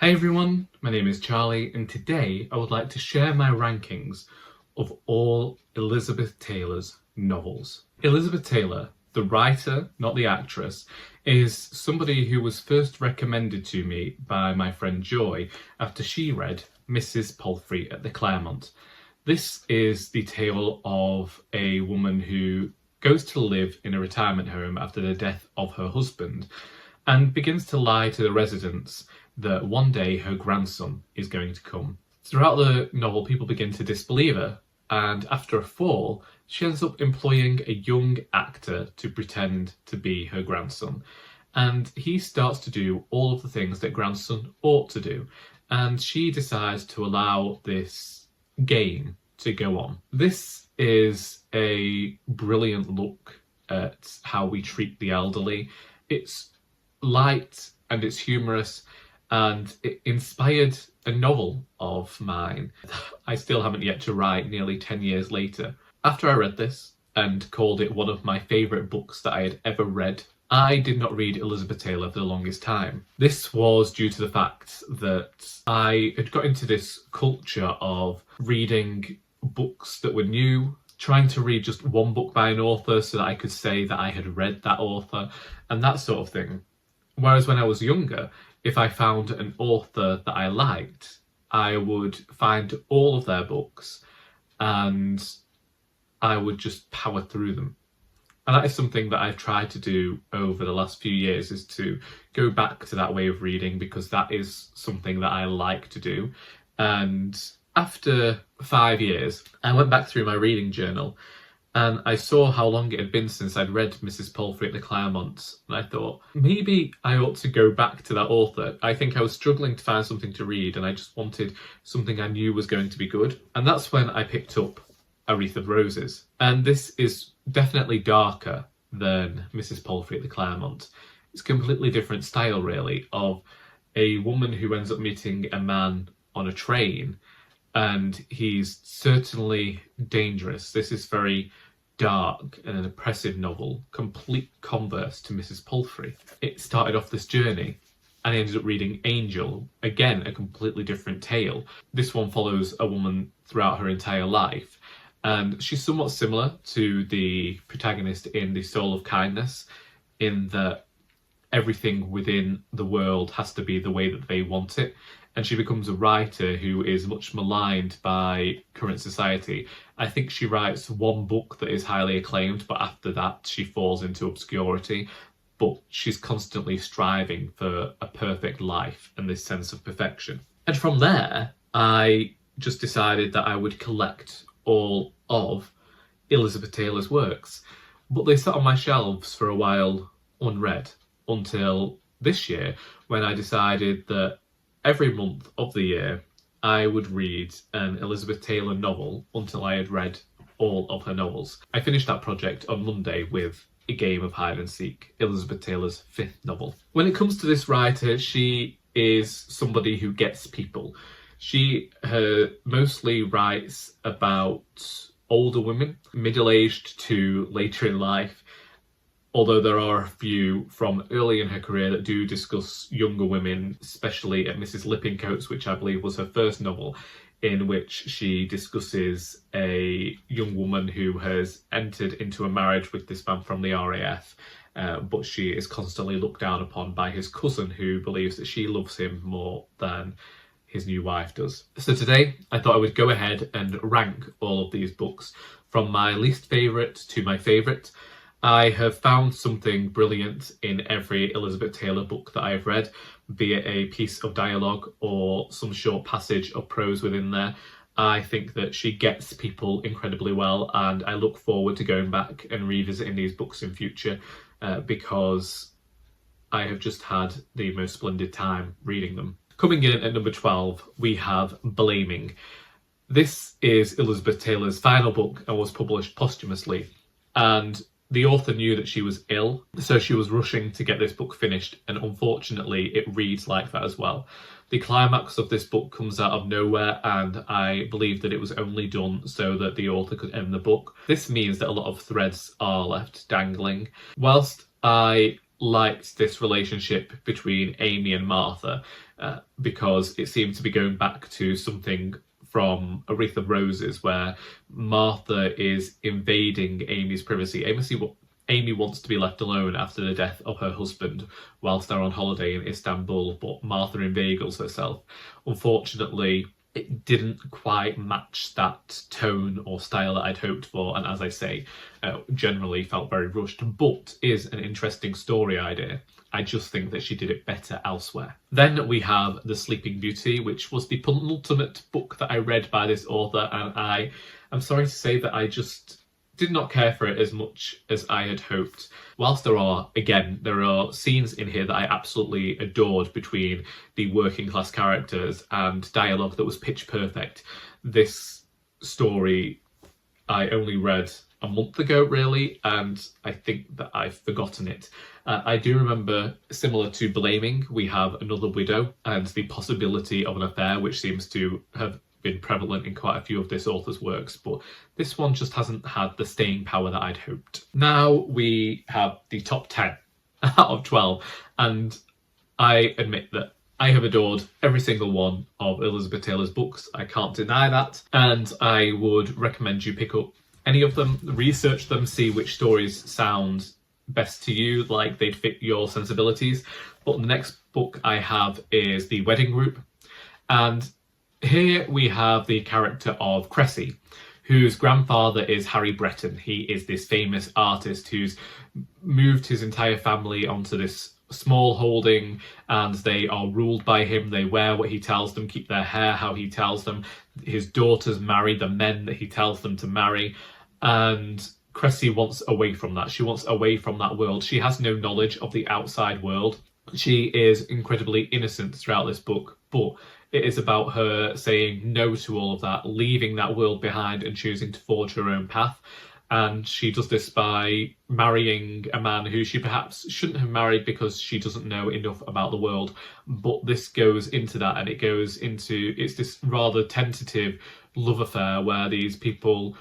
Hey everyone, my name is Charlie and today I would like to share my rankings of all Elizabeth Taylor's novels. Elizabeth Taylor, the writer, not the actress, is somebody who was first recommended to me by my friend Joy after she read Mrs Palfrey at the Claremont. This is the tale of a woman who goes to live in a retirement home after the death of her husband and begins to lie to the residents that one day her grandson is going to come. Throughout the novel, people begin to disbelieve her, and after a fall, she ends up employing a young actor to pretend to be her grandson. And he starts to do all of the things that grandson ought to do, and she decides to allow this game to go on. This is a brilliant look at how we treat the elderly. It's light and it's humorous, and it inspired a novel of mine I still haven't yet to write nearly 10 years later. After I read this and called it one of my favourite books that I had ever read, I did not read Elizabeth Taylor for the longest time. This was due to the fact that I had got into this culture of reading books that were new, trying to read just one book by an author so that I could say that I had read that author and that sort of thing. Whereas when I was younger, if I found an author that I liked, I would find all of their books and I would just power through them. And that is something that I've tried to do over the last few years, is to go back to that way of reading, because that is something that I like to do. And after 5 years, I went back through my reading journal and I saw how long it had been since I'd read Mrs Palfrey at the Claremont, and I thought, maybe I ought to go back to that author. I think I was struggling to find something to read and I just wanted something I knew was going to be good. And that's when I picked up A Wreath of Roses. And this is definitely darker than Mrs Palfrey at the Claremont. It's a completely different style, really, of a woman who ends up meeting a man on a train, and he's certainly dangerous. This is very dark and an oppressive novel, complete converse to Mrs Palfrey. It started off this journey and I ended up reading Angel, again a completely different tale. This one follows a woman throughout her entire life, and she's somewhat similar to the protagonist in The Soul of Kindness, in that everything within the world has to be the way that they want it. And she becomes a writer who is much maligned by current society. I think she writes one book that is highly acclaimed, but after that she falls into obscurity. But she's constantly striving for a perfect life and this sense of perfection. And from there, I just decided that I would collect all of Elizabeth Taylor's works. But they sat on my shelves for a while unread, until this year, when I decided that every month of the year, I would read an Elizabeth Taylor novel until I had read all of her novels. I finished that project on Monday with A Game of Hide and Seek, Elizabeth Taylor's 5th novel. When it comes to this writer, she is somebody who gets people. She mostly writes about older women, middle-aged to later in life, although there are a few from early in her career that do discuss younger women, especially at Mrs Lippincote's, which I believe was her first novel, in which she discusses a young woman who has entered into a marriage with this man from the RAF, but she is constantly looked down upon by his cousin, who believes that she loves him more than his new wife does. So today, I thought I would go ahead and rank all of these books from my least favourite to my favourite. I have found something brilliant in every Elizabeth Taylor book that I've read, be it a piece of dialogue or some short passage of prose within there. I think that she gets people incredibly well, and I look forward to going back and revisiting these books in future because I have just had the most splendid time reading them. Coming in at number 12, we have Blaming. This is Elizabeth Taylor's final book and was published posthumously, and the author knew that she was ill, so she was rushing to get this book finished, and unfortunately it reads like that as well. The climax of this book comes out of nowhere, and I believe that it was only done so that the author could end the book. This means that a lot of threads are left dangling. Whilst I liked this relationship between Amy and Martha, because it seemed to be going back to something from A Wreath of Roses, where Martha is invading Amy's privacy. Amy wants to be left alone after the death of her husband whilst they're on holiday in Istanbul, but Martha inveigles herself. Unfortunately, it didn't quite match that tone or style that I'd hoped for, and as I say, generally felt very rushed, but is an interesting story idea. I just think that she did it better elsewhere. Then we have The Sleeping Beauty, which was the penultimate book that I read by this author, and I'm sorry to say that I just did not care for it as much as I had hoped. Whilst there are scenes in here that I absolutely adored between the working class characters and dialogue that was pitch perfect. This story I only read a month ago, really, and I think that I've forgotten it. I do remember, similar to Blaming, we have another widow and the possibility of an affair, which seems to have been prevalent in quite a few of this author's works, but this one just hasn't had the staying power that I'd hoped. Now we have the top 10 out of 12, and I admit that I have adored every single one of Elizabeth Taylor's books. I can't deny that, and I would recommend you pick up any of them, research them, see which stories sound best to you, like they'd fit your sensibilities. But the next book I have is The Wedding Group, and here we have the character of Cressy, whose grandfather is Harry Breton. He is this famous artist who's moved his entire family onto this small holding, and they are ruled by him. They wear what he tells them, keep their hair how he tells them. His daughters marry the men that he tells them to marry, and Cressy wants away from that. She wants away from that world. She has no knowledge of the outside world. She is incredibly innocent throughout this book, but it is about her saying no to all of that, leaving that world behind and choosing to forge her own path. And she does this by marrying a man who she perhaps shouldn't have married because she doesn't know enough about the world. But this goes into that, and it's this rather tentative love affair where these people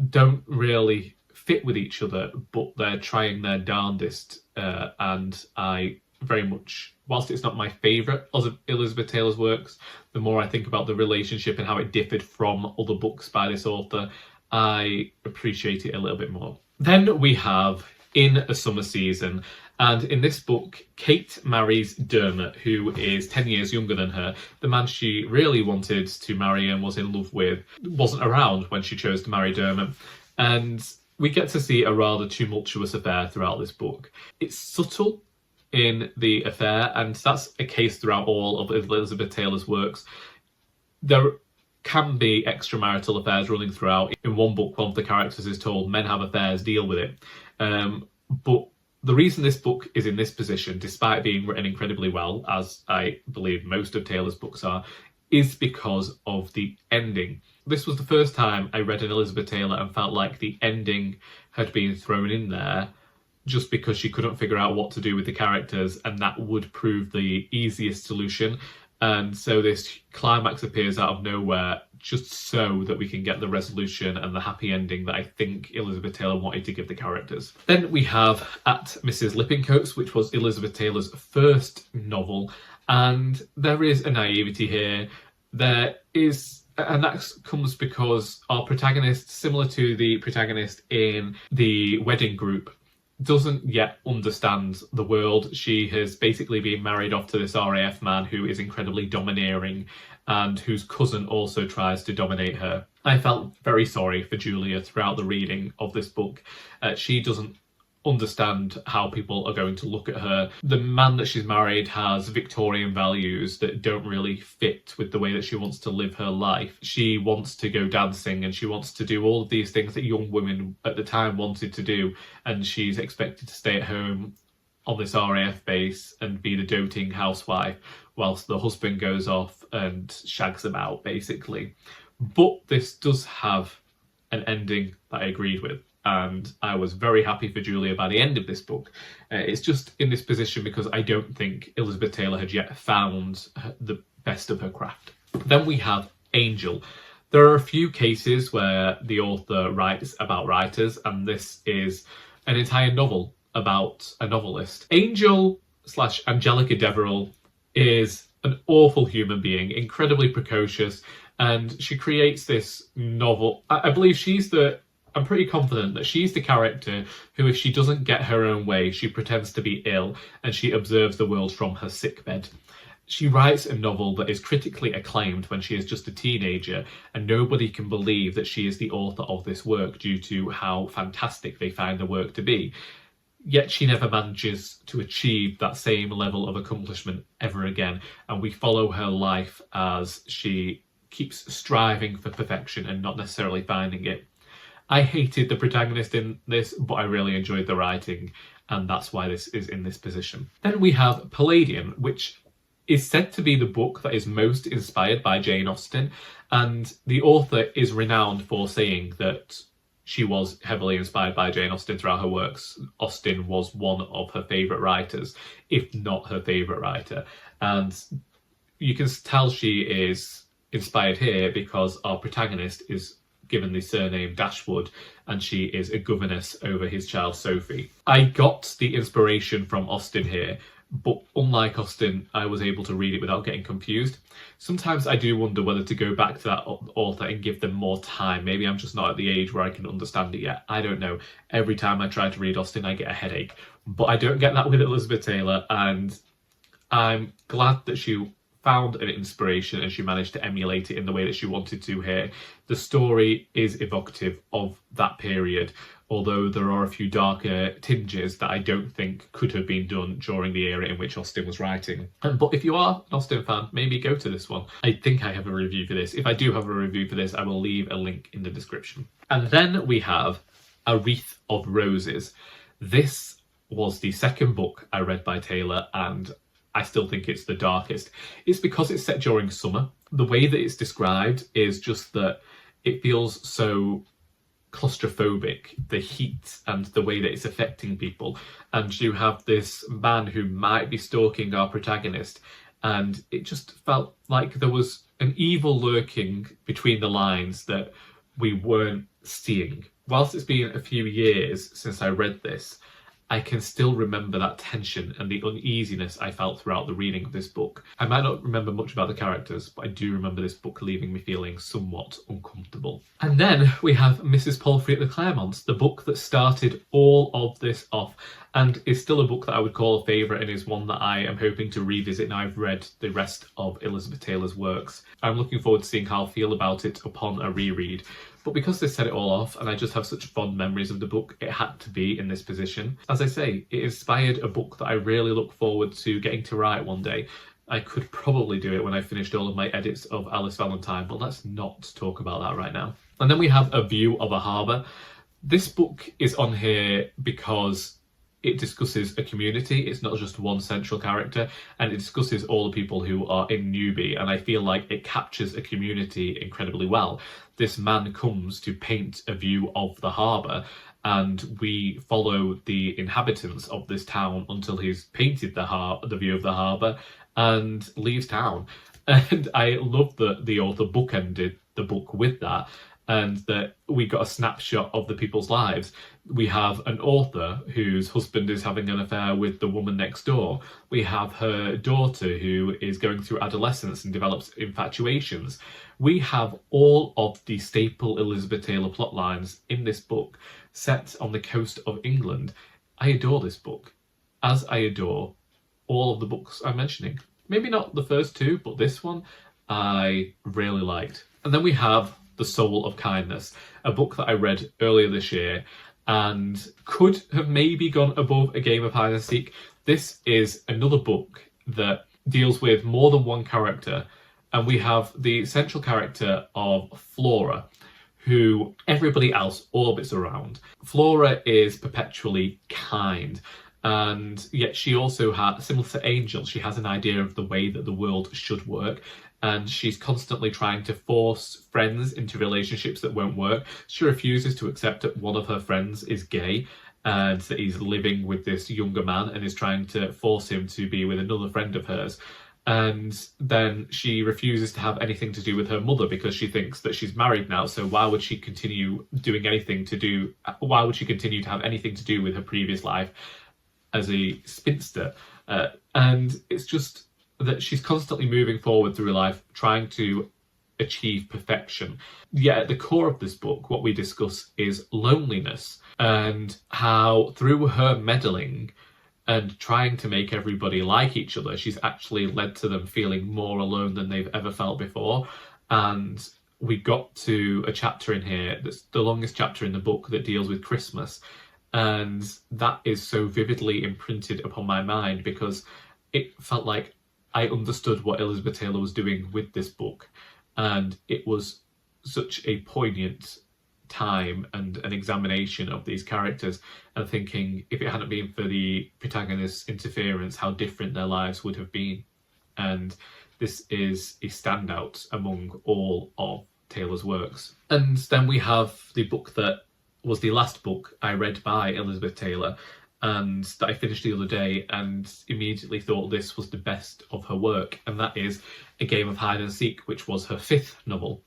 don't really fit with each other, but they're trying their darndest. And I very much, whilst it's not my favourite of Elizabeth Taylor's works, the more I think about the relationship and how it differed from other books by this author, I appreciate it a little bit more. Then we have In a Summer Season, and in this book, Kate marries Dermot, who is 10 years younger than her. The man she really wanted to marry and was in love with wasn't around when she chose to marry Dermot, and we get to see a rather tumultuous affair throughout this book. It's subtle in the affair, and that's a case throughout all of Elizabeth Taylor's works. There can be extramarital affairs running throughout. In one book, one of the characters is told, men have affairs, deal with it. But the reason this book is in this position, despite being written incredibly well, as I believe most of Taylor's books are, is because of the ending. This was the first time I read an Elizabeth Taylor and felt like the ending had been thrown in there just because she couldn't figure out what to do with the characters, and that would prove the easiest solution. And so this climax appears out of nowhere just so that we can get the resolution and the happy ending that I think Elizabeth Taylor wanted to give the characters. Then we have At Mrs Lippincote's, which was Elizabeth Taylor's first novel, and there is a naivety here. There is, and that comes because our protagonist, similar to the protagonist in The Wedding Group, doesn't yet understand the world. She has basically been married off to this RAF man who is incredibly domineering and whose cousin also tries to dominate her. I felt very sorry for Julia throughout the reading of this book. She doesn't understand how people are going to look at her. The man that she's married has Victorian values that don't really fit with the way that she wants to live her life. She wants to go dancing and she wants to do all of these things that young women at the time wanted to do, and she's expected to stay at home on this RAF base and be the doting housewife whilst the husband goes off and shags them out, basically. But this does have an ending that I agreed with, and I was very happy for Julia by the end of this book. It's just in this position because I don't think Elizabeth Taylor had yet found the best of her craft. Then we have Angel. There are a few cases where the author writes about writers, and this is an entire novel about a novelist. Angel / Angelica Deverell is an awful human being, incredibly precocious, and she creates this novel. I believe I'm pretty confident that she's the character who, if she doesn't get her own way, she pretends to be ill and she observes the world from her sickbed. She writes a novel that is critically acclaimed when she is just a teenager, and nobody can believe that she is the author of this work due to how fantastic they find the work to be. Yet she never manages to achieve that same level of accomplishment ever again, and we follow her life as she keeps striving for perfection and not necessarily finding it. I hated the protagonist in this, but I really enjoyed the writing, and that's why this is in this position. Then we have Palladian, which is said to be the book that is most inspired by Jane Austen, and the author is renowned for saying that she was heavily inspired by Jane Austen throughout her works. Austen was one of her favourite writers, if not her favourite writer, and you can tell she is inspired here because our protagonist is given the surname Dashwood, and she is a governess over his child Sophie. I got the inspiration from Austen here, but unlike Austen, I was able to read it without getting confused. Sometimes I do wonder whether to go back to that author and give them more time. Maybe I'm just not at the age where I can understand it yet. I don't know. Every time I try to read Austen, I get a headache. But I don't get that with Elizabeth Taylor, and I'm glad that she found an inspiration and she managed to emulate it in the way that she wanted to here. The story is evocative of that period, although there are a few darker tinges that I don't think could have been done during the era in which Austen was writing. But if you are an Austen fan, maybe go to this one. I think I have a review for this. If I do have a review for this, I will leave a link in the description. And then we have A Wreath of Roses. This was the second book I read by Taylor, and I still think it's the darkest. It's because it's set during summer. The way that it's described is just that it feels so claustrophobic, the heat and the way that it's affecting people. And you have this man who might be stalking our protagonist, and it just felt like there was an evil lurking between the lines that we weren't seeing. Whilst it's been a few years since I read this, I can still remember that tension and the uneasiness I felt throughout the reading of this book. I might not remember much about the characters, but I do remember this book leaving me feeling somewhat uncomfortable. And then we have Mrs Palfrey at the Claremont, the book that started all of this off, and is still a book that I would call a favourite and is one that I am hoping to revisit now I've read the rest of Elizabeth Taylor's works. I'm looking forward to seeing how I'll feel about it upon a reread. But because they set it all off and I just have such fond memories of the book, it had to be in this position. As I say, it inspired a book that I really look forward to getting to write one day. I could probably do it when I finished all of my edits of Alice Valentine, but let's not talk about that right now. And then we have A View of a Harbour. This book is on here because it discusses a community. It's not just one central character, and it discusses all the people who are in Newby, and I feel like it captures a community incredibly well. This man comes to paint a view of the harbour, and we follow the inhabitants of this town until he's painted the view of the harbour and leaves town. And I love that the author bookended the book with that, and that we got a snapshot of the people's lives. We have an author whose husband is having an affair with the woman next door. We have her daughter who is going through adolescence and develops infatuations. We have all of the staple Elizabeth Taylor plotlines in this book set on the coast of England. I adore this book, as I adore all of the books I'm mentioning. Maybe not the first two, but this one I really liked. And then we have The Soul of Kindness, a book that I read earlier this year and could have maybe gone above A Game of Hide and Seek. This is another book that deals with more than one character, and we have the central character of Flora, who everybody else orbits around. Flora is perpetually kind, and yet she also has, similar to Angel, she has an idea of the way that the world should work, and she's constantly trying to force friends into relationships that won't work. She refuses to accept that one of her friends is gay and that he's living with this younger man and is trying to force him to be with another friend of hers. And then she refuses to have anything to do with her mother because she thinks that she's married now, so why would she continue to have anything to do with her previous life as a spinster? And it's just that she's constantly moving forward through life, trying to achieve perfection. Yet at the core of this book, what we discuss is loneliness, and how through her meddling and trying to make everybody like each other, she's actually led to them feeling more alone than they've ever felt before. And we got to a chapter in here that's the longest chapter in the book that deals with Christmas, and that is so vividly imprinted upon my mind because it felt like I understood what Elizabeth Taylor was doing with this book, and it was such a poignant time and an examination of these characters, and thinking if it hadn't been for the protagonist's interference, how different their lives would have been. And this is a standout among all of Taylor's works. And then we have the book that was the last book I read by Elizabeth Taylor, and that I finished the other day and immediately thought this was the best of her work, and that is A Game of Hide and Seek, which was her 5th novel.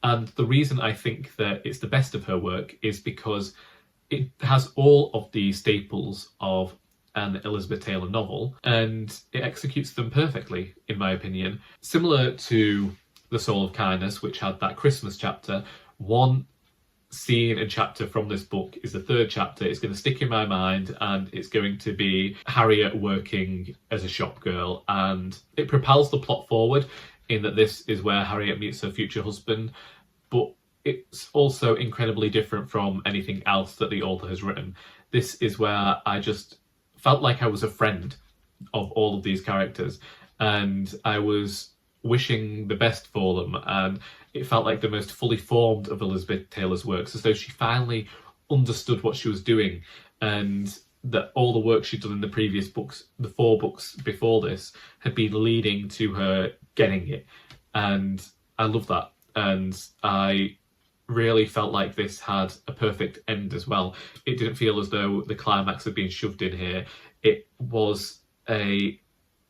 And the reason I think that it's the best of her work is because it has all of the staples of an Elizabeth Taylor novel, and it executes them perfectly, in my opinion. Similar to The Soul of Kindness, which had that Christmas chapter, one scene and chapter from this book is the 3rd chapter. It's going to stick in my mind, and it's going to be Harriet working as a shop girl, and it propels the plot forward in that this is where Harriet meets her future husband, but it's also incredibly different from anything else that the author has written. This is where I just felt like I was a friend of all of these characters, and I was wishing the best for them, and it felt like the most fully formed of Elizabeth Taylor's works, as though she finally understood what she was doing, and that all the work she'd done in the previous books, the 4 books before this, had been leading to her getting it. And I love that, and I really felt like this had a perfect end as well. It didn't feel as though the climax had been shoved in here. It was a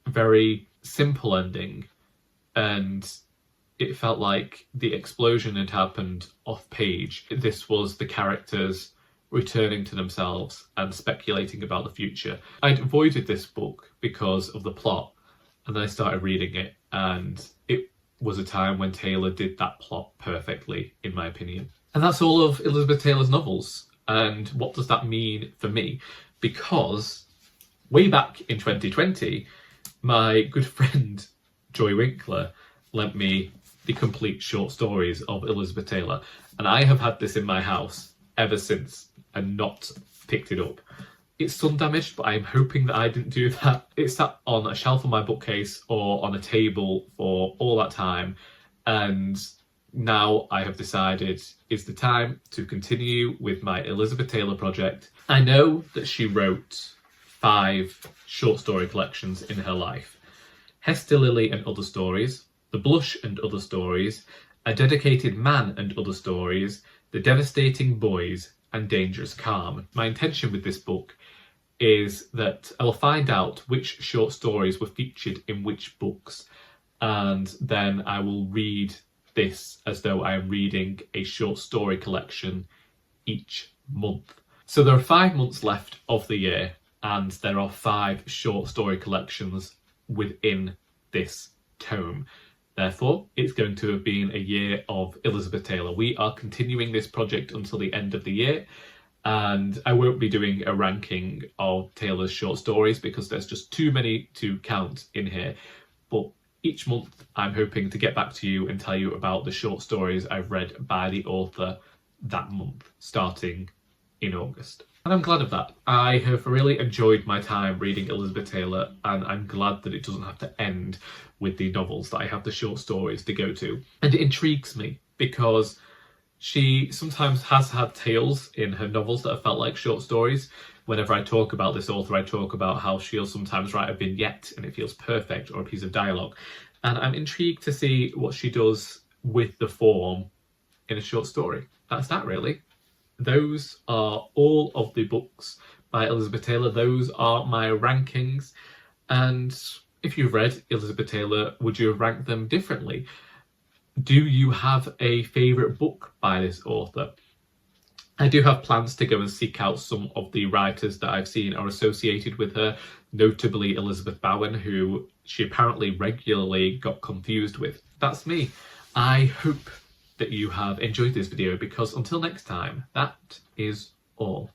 very simple ending, and it felt like the explosion had happened off page. This was the characters returning to themselves and speculating about the future. I'd avoided this book because of the plot, and then I started reading it, and it was a time when Taylor did that plot perfectly, in my opinion. And that's all of Elizabeth Taylor's novels. And what does that mean for me? Because way back in 2020, my good friend Joy Winkler lent me the complete short stories of Elizabeth Taylor, and I have had this in my house ever since and not picked it up. It's sun damaged, but I'm hoping that I didn't do that. It sat on a shelf on my bookcase or on a table for all that time, and now I have decided it's the time to continue with my Elizabeth Taylor project. I know that she wrote 5 short story collections in her life: Hester Lily and Other Stories, The Blush and Other Stories, A Dedicated Man and Other Stories, The Devastating Boys, and Dangerous Calm. My intention with this book is that I will find out which short stories were featured in which books, and then I will read this as though I am reading a short story collection each month. So there are 5 months left of the year, and there are 5 short story collections within this tome. Therefore, it's going to have been a year of Elizabeth Taylor. We are continuing this project until the end of the year, and I won't be doing a ranking of Taylor's short stories because there's just too many to count in here. But each month, I'm hoping to get back to you and tell you about the short stories I've read by the author that month, starting in August. And I'm glad of that. I have really enjoyed my time reading Elizabeth Taylor, and I'm glad that it doesn't have to end with the novels, that I have the short stories to go to. And it intrigues me because she sometimes has had tales in her novels that have felt like short stories. Whenever I talk about this author, I talk about how she'll sometimes write a vignette and it feels perfect, or a piece of dialogue. And I'm intrigued to see what she does with the form in a short story. That's that, really. Those are all of the books by Elizabeth Taylor. Those are my rankings. And if you've read Elizabeth Taylor, would you have ranked them differently? Do you have a favourite book by this author? I do have plans to go and seek out some of the writers that I've seen are associated with her, notably Elizabeth Bowen, who she apparently regularly got confused with. That's me. I hope that you have enjoyed this video, because until next time, that is all.